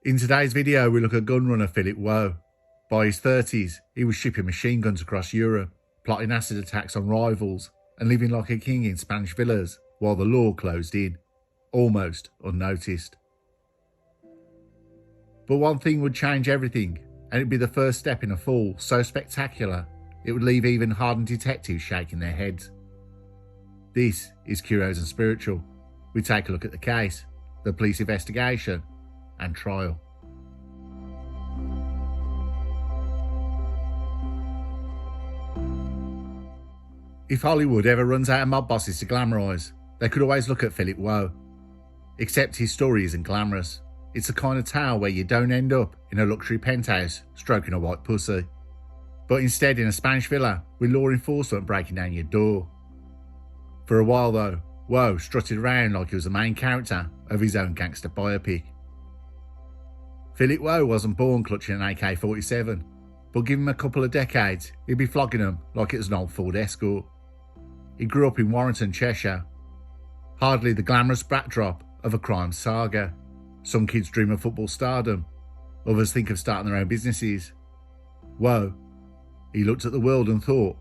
In today's video, we look at gunrunner Philip Waugh. By his 30s, he was shipping machine guns across Europe, plotting acid attacks on rivals, and living like a king in Spanish villas while the law closed in, almost unnoticed. But one thing would change everything, and it'd be the first step in a fall so spectacular it would leave even hardened detectives shaking their heads. This is Curios&Spiritual. We take a look at the case, the police investigation, and trial. If Hollywood ever runs out of mob bosses to glamorise, they could always look at Philip Waugh. Except his story isn't glamorous. It's the kind of tale where you don't end up in a luxury penthouse stroking a white pussy, but instead in a Spanish villa with law enforcement breaking down your door. For a while though, Waugh strutted around like he was the main character of his own gangster biopic. Philip Waugh wasn't born clutching an AK-47, but give him a couple of decades, he'd be flogging them like it was an old Ford Escort. He grew up in Warrington, Cheshire. Hardly the glamorous backdrop of a crime saga. Some kids dream of football stardom, others think of starting their own businesses. Waugh, he looked at the world and thought,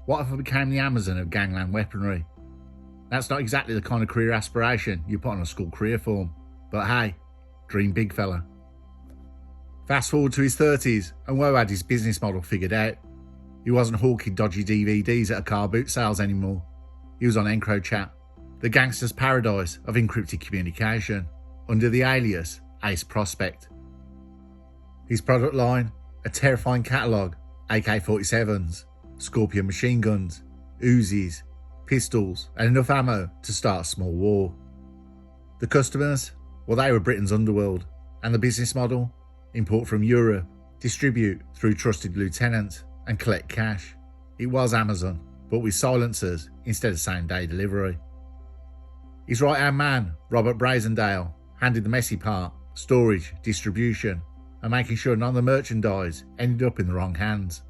what if I became the Amazon of gangland weaponry? That's not exactly the kind of career aspiration you put on a school career form, but hey, dream big fella. Fast forward to his 30s and Waugh had his business model figured out. He wasn't hawking dodgy DVDs at a car boot sales anymore. He was on EncroChat, the gangster's paradise of encrypted communication, under the alias Ace Prospect. His product line, a terrifying catalogue, AK-47s, Scorpion machine guns, Uzis, pistols and enough ammo to start a small war. The customers? Well, they were Britain's underworld, and the business model? Import from Europe, distribute through trusted lieutenants, and collect cash. It was Amazon, but with silencers instead of same-day delivery. His right-hand man, Robert Brazendale, handled the messy part, storage, distribution, and making sure none of the merchandise ended up in the wrong hands.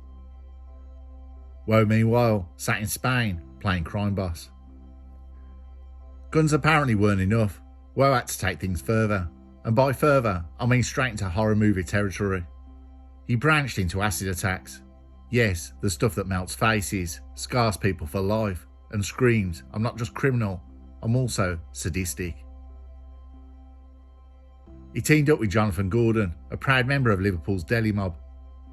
Waugh, meanwhile, sat in Spain, playing crime boss. Guns apparently weren't enough. Waugh had to take things further. And by further, I mean straight into horror movie territory. He branched into acid attacks. Yes, the stuff that melts faces, scars people for life, and screams, I'm not just criminal, I'm also sadistic. He teamed up with Jonathan Gordon, a proud member of Liverpool's deli mob.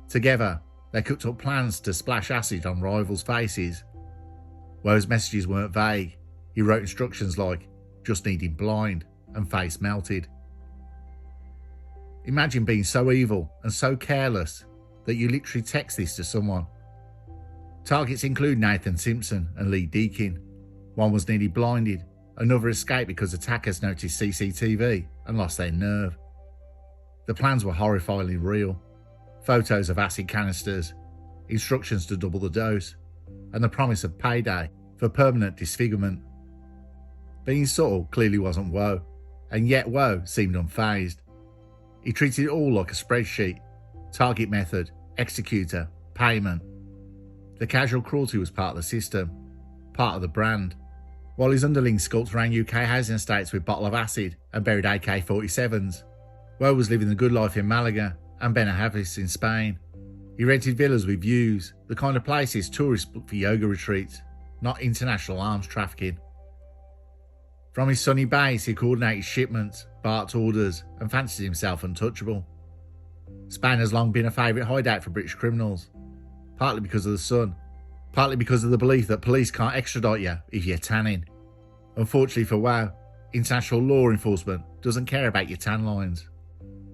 Together, they cooked up plans to splash acid on rivals' faces. Waugh's messages weren't vague. He wrote instructions like, just need him blind, and face melted. Imagine being so evil and so careless that you literally text this to someone. Targets include Nathan Simpson and Lee Deakin. One was nearly blinded, another escaped because attackers noticed CCTV and lost their nerve. The plans were horrifyingly real. Photos of acid canisters, instructions to double the dose, and the promise of payday for permanent disfigurement. Being subtle clearly wasn't Waugh, and yet Waugh seemed unfazed. He treated it all like a spreadsheet. Target method, executor, payment. The casual cruelty was part of the system, part of the brand. While his underlings skulked around UK housing estates with bottle of acid and buried AK-47s, Waugh was living the good life in Malaga and Benahavis in Spain. He rented villas with views, the kind of places tourists book for yoga retreats, not international arms trafficking. From his sunny base, he coordinated shipments, barked orders, and fancied himself untouchable. Spain has long been a favourite hideout for British criminals, partly because of the sun, partly because of the belief that police can't extradite you if you're tanning. Unfortunately for Waugh, international law enforcement doesn't care about your tan lines.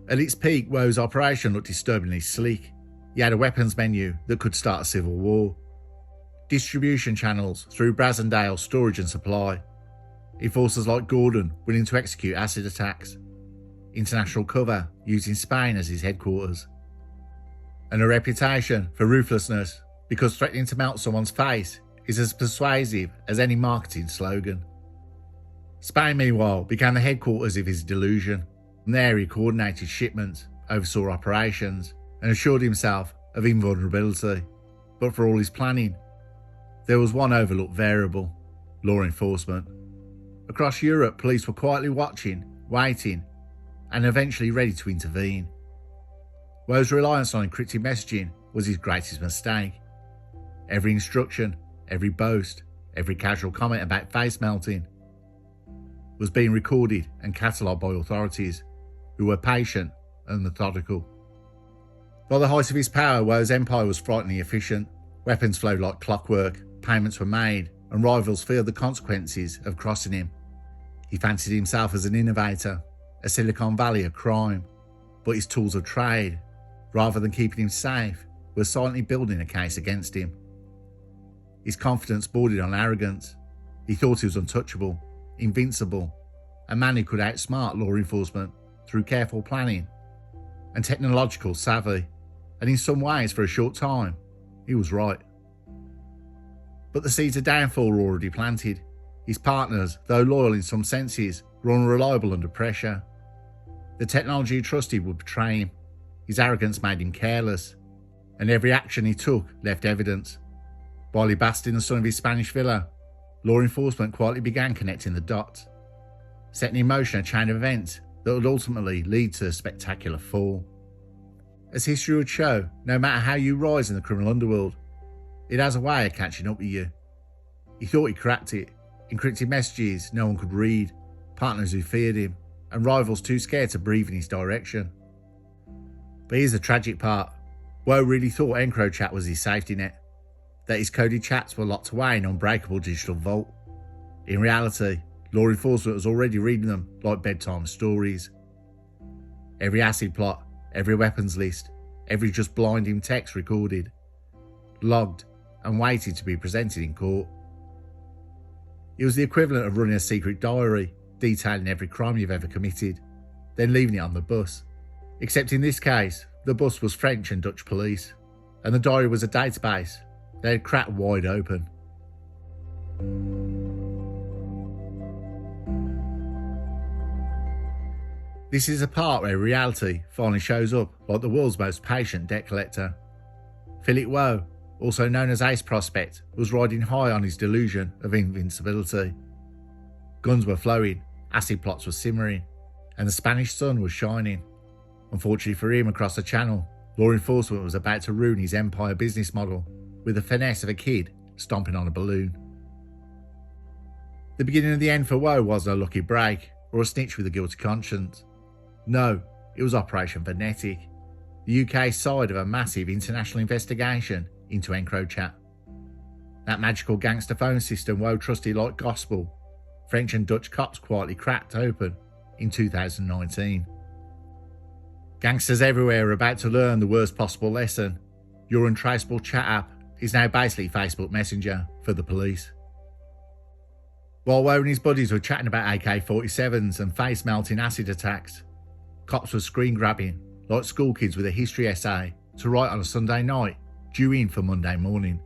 At its peak, Waugh's operation looked disturbingly sleek. He had a weapons menu that could start a civil war. Distribution channels through Brazendale storage and supply. Enforcers like Gordon willing to execute acid attacks. International cover using Spain as his headquarters. And a reputation for ruthlessness because threatening to melt someone's face is as persuasive as any marketing slogan. Spain, meanwhile, became the headquarters of his delusion. And there he coordinated shipments, oversaw operations, and assured himself of invulnerability. But for all his planning, there was one overlooked variable: law enforcement. Across Europe, police were quietly watching, waiting, and eventually ready to intervene. Waugh's reliance on encrypted messaging was his greatest mistake. Every instruction, every boast, every casual comment about face melting was being recorded and catalogued by authorities, who were patient and methodical. By the height of his power, Waugh's empire was frighteningly efficient. Weapons flowed like clockwork, payments were made, and rivals feared the consequences of crossing him. He fancied himself as an innovator, a Silicon Valley of crime, but his tools of trade, rather than keeping him safe, were silently building a case against him. His confidence bordered on arrogance. He thought he was untouchable, invincible, a man who could outsmart law enforcement through careful planning and technological savvy, and in some ways, for a short time, he was right. But the seeds of downfall were already planted. His partners, though loyal in some senses, were unreliable under pressure. The technology he trusted would betray him. His arrogance made him careless, and every action he took left evidence. While he basked in the sun of his Spanish villa, law enforcement quietly began connecting the dots, setting in motion a chain of events that would ultimately lead to a spectacular fall. As history would show, no matter how you rise in the criminal underworld, it has a way of catching up with you. He thought he cracked it. Encrypted messages no one could read, partners who feared him, and rivals too scared to breathe in his direction. But here's the tragic part. Waugh really thought EncroChat was his safety net, that his coded chats were locked away in an unbreakable digital vault. In reality, law enforcement was already reading them like bedtime stories. Every acid plot, every weapons list, every just blinding text recorded, logged, and waited to be presented in court. It was the equivalent of running a secret diary, detailing every crime you've ever committed, then leaving it on the bus. Except in this case, the bus was French and Dutch police, and the diary was a database they had cracked wide open. This is a part where reality finally shows up like the world's most patient debt collector. Philip Waugh, also known as Ace Prospect, was riding high on his delusion of invincibility. Guns were flowing, acid plots were simmering, and the Spanish sun was shining. Unfortunately for him, across the channel, law enforcement was about to ruin his empire business model with the finesse of a kid stomping on a balloon. The beginning of the end for Waugh was no lucky break or a snitch with a guilty conscience. No, it was Operation Vonetic, the UK side of a massive international investigation into EncroChat. That magical gangster phone system Waugh trusted like gospel, French and Dutch cops quietly cracked open in 2019. Gangsters everywhere are about to learn the worst possible lesson. Your untraceable chat app is now basically Facebook Messenger for the police. While Waugh and his buddies were chatting about AK-47s and face-melting acid attacks, cops were screen grabbing like school kids with a history essay to write on a Sunday night due in for Monday morning.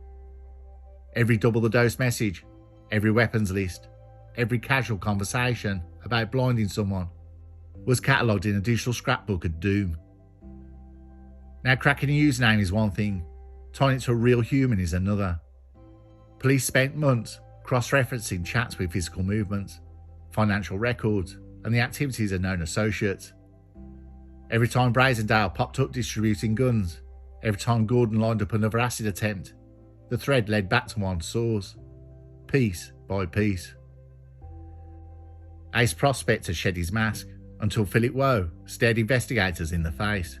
Every double the dose message, every weapons list, every casual conversation about blinding someone was catalogued in a digital scrapbook of doom. Now, cracking a username is one thing, tying it to a real human is another. Police spent months cross-referencing chats with physical movements, financial records, and the activities of known associates. Every time Brazendale popped up distributing guns, every time Gordon lined up another acid attempt, the thread led back to one source, piece by piece. Ace Prospect had shed his mask until Philip Waugh stared investigators in the face.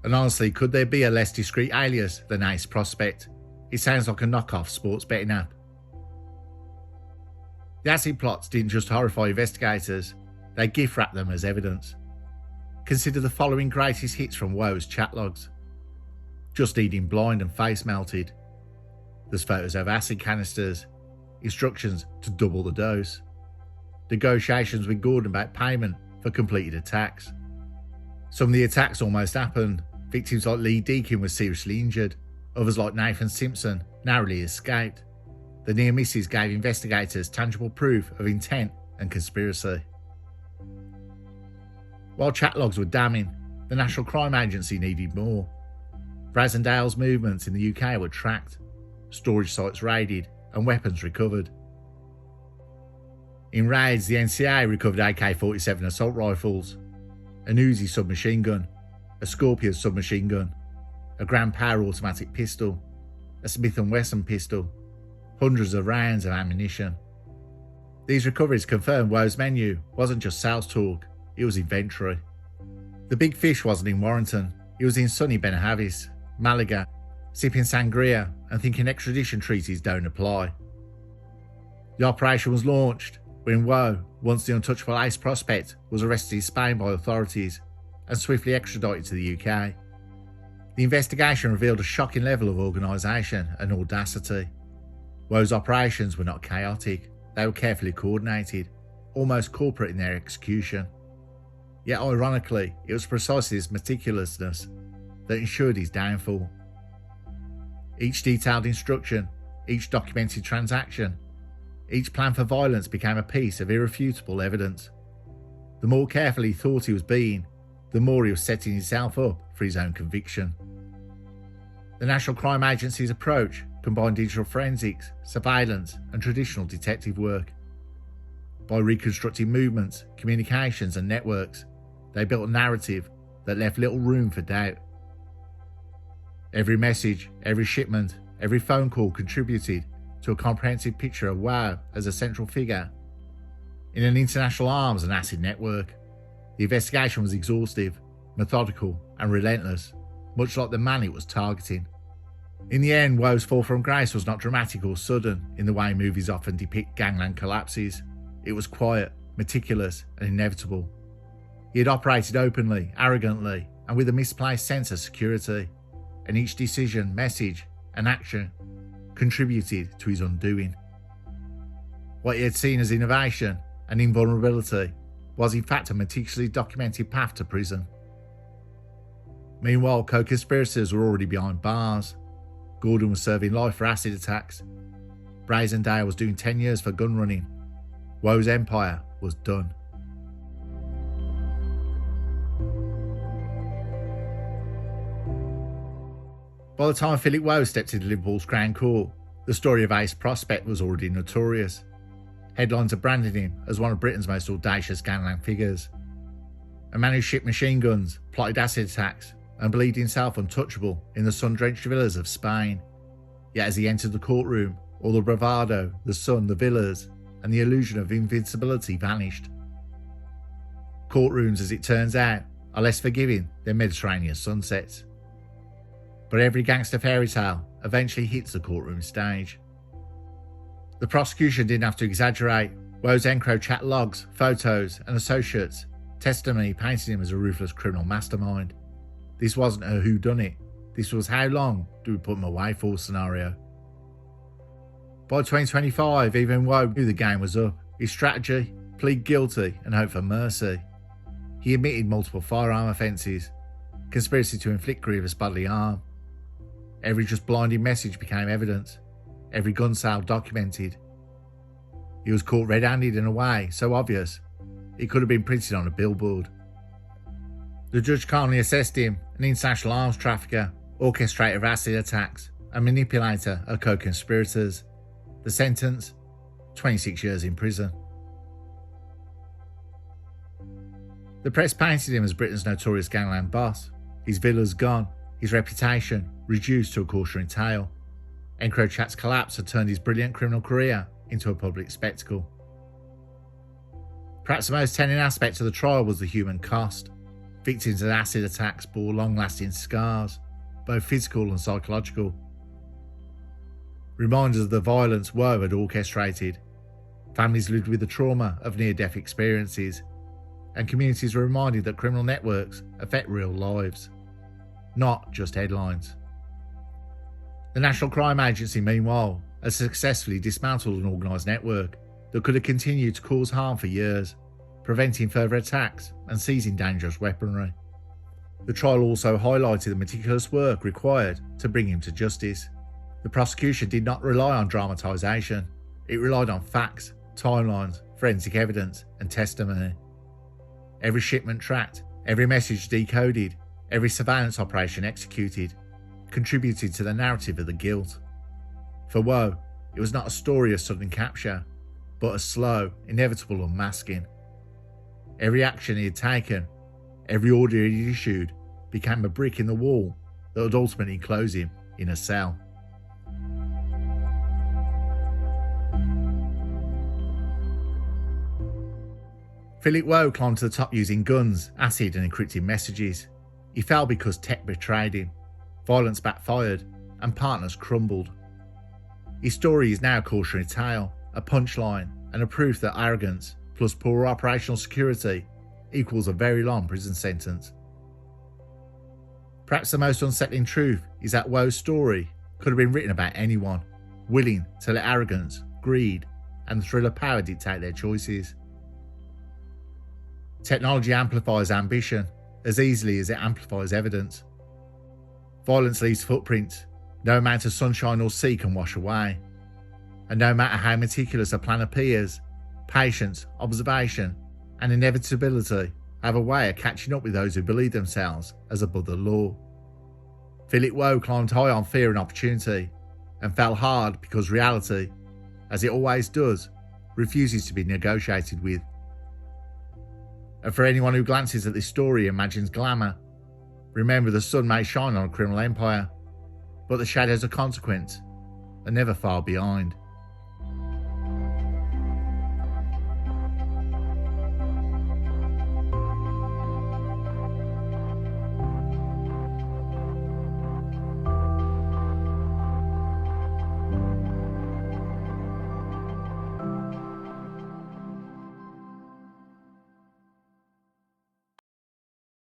And honestly, could there be a less discreet alias than Ace Prospect? It sounds like a knockoff sports betting app. The acid plots didn't just horrify investigators, they gift wrapped them as evidence. Consider the following greatest hits from Waugh's chat logs. Just eating blind and face melted. There's photos of acid canisters, instructions to double the dose, negotiations with Gordon about payment for completed attacks. Some of the attacks almost happened. Victims like Lee Deakin were seriously injured. Others like Nathan Simpson narrowly escaped. The near misses gave investigators tangible proof of intent and conspiracy. While chat logs were damning, the National Crime Agency needed more. Brazendale's movements in the UK were tracked, storage sites raided, and weapons recovered. In raids, the NCA recovered AK-47 assault rifles, an Uzi submachine gun, a Scorpio submachine gun, a Grand Power automatic pistol, a Smith & Wesson pistol, hundreds of rounds of ammunition. These recoveries confirmed Waugh's menu wasn't just sales talk, it was inventory. The big fish wasn't in Warrington, he was in sunny Benahavis, Malaga, sipping sangria and thinking extradition treaties don't apply. The operation was launched when Waugh, once the untouchable ace prospect, was arrested in Spain by authorities and swiftly extradited to the UK. The investigation revealed a shocking level of organisation and audacity. Waugh's operations were not chaotic, they were carefully coordinated, almost corporate in their execution. Yet ironically, it was precisely this meticulousness that ensured his downfall. Each detailed instruction, each documented transaction, each plan for violence became a piece of irrefutable evidence. The more careful he thought he was being, the more he was setting himself up for his own conviction. The National Crime Agency's approach combined digital forensics, surveillance, and traditional detective work. By reconstructing movements, communications, and networks, they built a narrative that left little room for doubt. Every message, every shipment, every phone call contributed to a comprehensive picture of Waugh as a central figure in an international arms and acid network. The investigation was exhaustive, methodical, and relentless, much like the man it was targeting. In the end, Waugh's fall from grace was not dramatic or sudden in the way movies often depict gangland collapses. It was quiet, meticulous, and inevitable. He had operated openly, arrogantly, and with a misplaced sense of security, and each decision, message, and action contributed to his undoing. What he had seen as innovation and invulnerability was in fact a meticulously documented path to prison. Meanwhile, co-conspirators were already behind bars. Gordon was serving life for acid attacks. Brazendale was doing 10 years for gun running. Waugh's empire was done. By the time Philip Waugh stepped into Liverpool's Crown Court, the story of Ace Prospect was already notorious. Headlines had branded him as one of Britain's most audacious gangland figures. A man who shipped machine guns, plotted acid attacks, and believed himself untouchable in the sun-drenched villas of Spain. Yet as he entered the courtroom, all the bravado, the sun, the villas, and the illusion of invincibility vanished. Courtrooms, as it turns out, are less forgiving than Mediterranean sunsets. But every gangster fairy tale eventually hits the courtroom stage. The prosecution didn't have to exaggerate. Waugh's EncroChat logs, photos, and associates testimony painted him as a ruthless criminal mastermind. This wasn't a whodunit, this was how long do we put him away for scenario. By 2025, even Waugh knew the game was up. His strategy? Plead guilty and hope for mercy. He admitted multiple firearm offences, conspiracy to inflict grievous bodily harm. Every just blinding message became evidence, every gun sale documented. He was caught red-handed in a way so obvious it could have been printed on a billboard. The judge calmly assessed him an international arms trafficker, orchestrator of acid attacks, and manipulator of co-conspirators. The sentence? 26 years in prison. The press painted him as Britain's notorious gangland boss. His villas gone, his reputation reduced to a cautionary tale. EncroChat's collapse had turned his brilliant criminal career into a public spectacle. Perhaps the most telling aspect of the trial was the human cost. Victims of acid attacks bore long-lasting scars, both physical and psychological. Reminders of the violence Waugh had orchestrated. Families lived with the trauma of near-death experiences, and communities were reminded that criminal networks affect real lives, not just headlines. The National Crime Agency, meanwhile, has successfully dismantled an organised network that could have continued to cause harm for years, preventing further attacks and seizing dangerous weaponry. The trial also highlighted the meticulous work required to bring him to justice. The prosecution did not rely on dramatisation, it relied on facts, timelines, forensic evidence, and testimony. Every shipment tracked, every message decoded, every surveillance operation executed, contributed to the narrative of the guilt. For Waugh, it was not a story of sudden capture, but a slow, inevitable unmasking. Every action he had taken, every order he had issued, became a brick in the wall that would ultimately close him in a cell. Philip Waugh climbed to the top using guns, acid and encrypted messages. He fell because tech betrayed him, violence backfired, and partners crumbled. His story is now a cautionary tale, a punchline, and a proof that arrogance, plus poor operational security, equals a very long prison sentence. Perhaps the most unsettling truth is that Waugh's story could have been written about anyone, willing to let arrogance, greed, and the thrill of power dictate their choices. Technology amplifies ambition as easily as it amplifies evidence. Violence leaves footprints no amount of sunshine or sea can wash away. And no matter how meticulous a plan appears, patience, observation, and inevitability have a way of catching up with those who believe themselves as above the law. Philip Waugh climbed high on fear and opportunity, and fell hard because reality, as it always does, refuses to be negotiated with. And for anyone who glances at this story and imagines glamour, remember the sun may shine on a criminal empire, but the shadows of consequence are never far behind.